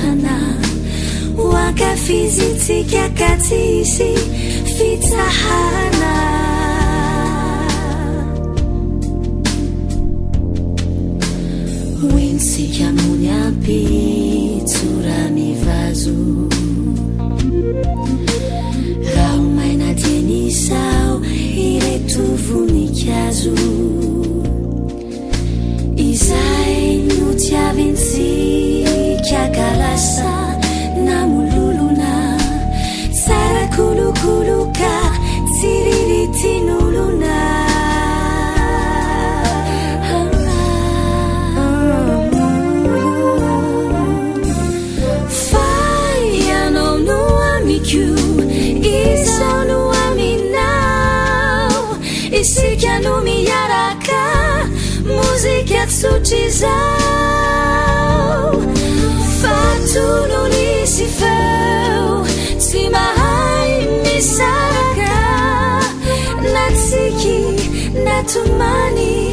fitsahana wakafizitsika katsisy fitsahana oentsika mony ampy tsora mivazo raha omaina dienisao ireto voninkazo izay no tiavintsika kalasa namololona tsara kolokoloka tsiriritin'olona fa ianao no amiko izao no aminao isika no miaraka muzika tsotra zao faton'olisy feo tsy mahay misaraka natsiky natomany